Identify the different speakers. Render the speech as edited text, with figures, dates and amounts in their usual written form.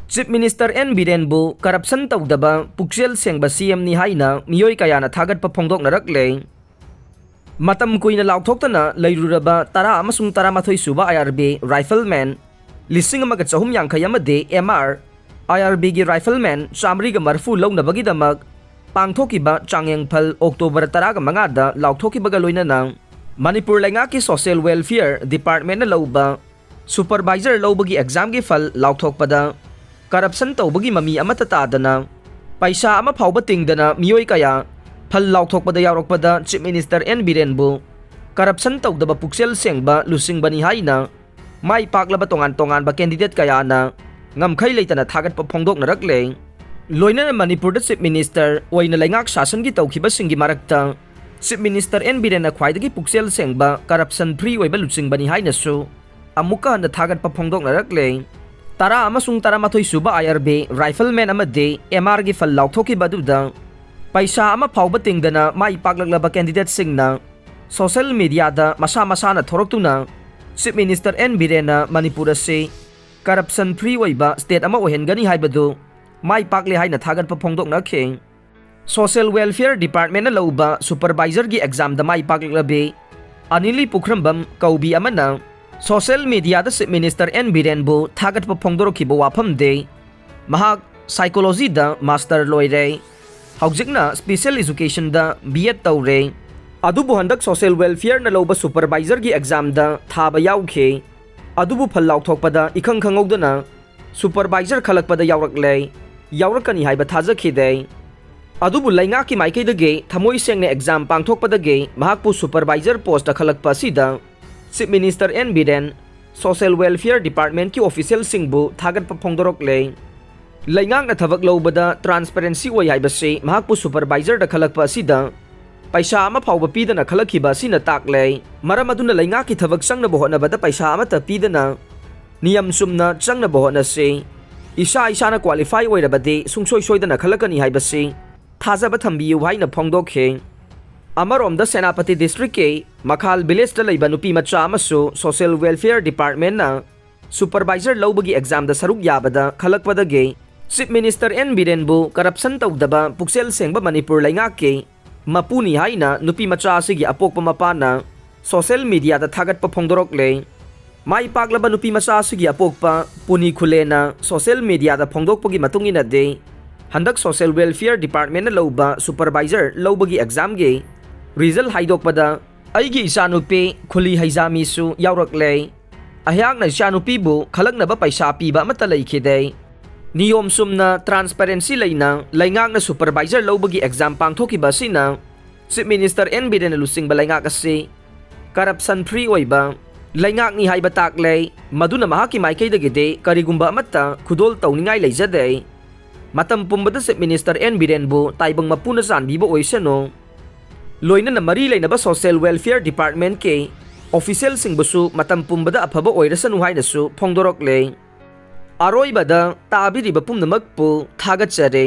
Speaker 1: Chief minister N बीरेनबू corruption तौदबा पुक्सेल सेंब सीएम नि हाइना मियोय कयाना थागतपा फोंदोकनरकले मतम कुइना लाउथोक्तना लैरुरबा 10 अमसुंग 13 सुबा आईआरबी राइफलमैन 1950 एमआर आईआरबी गी राइफलमैन चामरी ग मरफू लौनबगीदमक पांगथोकिबा चांगेंगफल अक्टोबर 15 लाउथोकिबगा लोइनना मणिपुर लैंगा की सोशल वेलफेयर डिपार्टमेंट लौबा सुपरवाइजर लौबगी एग्जाम की फल लाउथोकपदा करप्शन तौबगी ममी अमत तादना पैसा अमा फाउबा तिंगदना मियोय कया फल लाउथोकपदा यावरकपदा चीफ मिनिस्टर एन बीरेनबू करप्शन तौदबा पुक्सेल सेंगबा लुसिंगबनी हाइना माई पाकलबा तोंगान तोंगानबा candidate कयाना ngamkhai leitana thagat pa phongdok narakle loina manipur da chief minister oina laingak shasan gi tawkhiba singi marakta chief minister n birena khwaidagi puksel sengba corruption free oiba luching bani haina su amuka na thagat pa phongdok narakle tara amasung tara mathoi suba irb rifleman amade mr gi fal lauthoki baduda paisa ama phawba tingdana mai paklaglaba candidate singna social media da masa masa na thoroktuna chief minister n birena manipur se corruption free ओइबा state अमा ओहेनगनी हाइबदु माई पाकले हाइना थागत फोंदोक नखे सोशल वेलफेयर डिपार्टमेंट लौबा सुपरवाइजर की एग्जाम द माई पाकलबे अनिली पुखरमबम कौबी अमना सोशल मीडिया द चीफ मिनिस्टर एन बीरेनबू थागत फोंदोरखिबो वाफम दे महाक साइकोलॉजी द मास्टर लोइरे हौजिकना स्पेशल एजुकेशन द बीएड तौरे अदुबु हंदक सोशल वेलफेयर न लौबा सुपरवाइजर की एग्जाम द थाबा याउखे अदुबु फल लाउथोकपदा इखंग खंगौदना सुपरवाइजर खलकपदा यावरकनी हाइबा थाजखिदे अदुबु लैंगा की माइकैदगे थमोई सेंगने एग्जाम पांगथोकपदगे महाकपु सुपरवाइजर पोस्ट खलकपा सिदा chief minister N Biren social welfare department की ऑफिशियल सिंगबु थागत फोंदोरकले लैंगांगना थबक लौबदा ट्रांसपेरेंसी ओइ हाइबसे महाकपु सुपरवाइजर द खलकपा सिदा पैसा अमा फाउबा पीदना खलखिबा सिना ताकले मरम अदुना लैंगा की थबक संगना बहोनबदा पैसा अमता पीदना नियम सुमना संगना बहोना से इसा इसाना क्वालिफाई ओइरबदे सुंगसोय सोयदना खलकनी हाइबसे थाजबा थंबियु हाइना फोंदोखे अमरोमदा सेनापति डिस्ट्रिक्ट के मखाल विलेज द लैबा नुपी मचा अमसु सोशल वेलफेयर डिपार्टमेंट ना सुपरवाइजर लौबगी एग्जाम द सरुक याबदा खलकपदगे चीफ मिनिस्टर एन बीरेनबू करप्शन तौदबा पुक्सेल सेंगबा मणिपुर लैंगा के मपुनी हाइना नुपी मचा असिगी अपोकपा मपाना सोशल मीडिया दा थागत फोंदोरकले माई पाकलबा नुपी मचा असिगी अपोकपा पुनी खुलेना सोशल मीडिया दा फोंदोकपगी मतुंगिना दे हंदक सोशल वेलफेयर डिपार्टमेंट लौबा सुपरवाइजर लौबगी एग्जाम गे रिजल्ट हाइदोकपदा अइगी इचानुपी खुली हैजामीसु यावरकले अह्याकना इचानुपीबु खलकनबा पैसा पीबा अमता लैखिदे नियम सुमना ट्रांसपेरेंसी लेना लैंगांगना सुपरवाइजर लौबगी एग्जाम पांगथोकिबा सिना चीफ मिनिस्टर एन बीरेन लुसिंगबा लैंगाक असे करप्शन फ्री ओइबा लैंगाकनी हाइबा ताकले मदुना महाकी माइकैदगिदे करिगुंबा अमता खुदोल तौनिंगाई लैजदे मतम पुंबदा चीफ मिनिस्टर एन बीरेनबू ताइबंग मपुना जानबीबा ओइसनो लोइनना मरी लेनबा सोशल वेलफेयर डिपार्टमेंट के ऑफिशियल सिंगबसु मतम पुंबदा अफबा ओइरसनु हाइनसु फोंदोरकले अरोइबदा ताबिरिबा पुमनमकपु थागतचरे।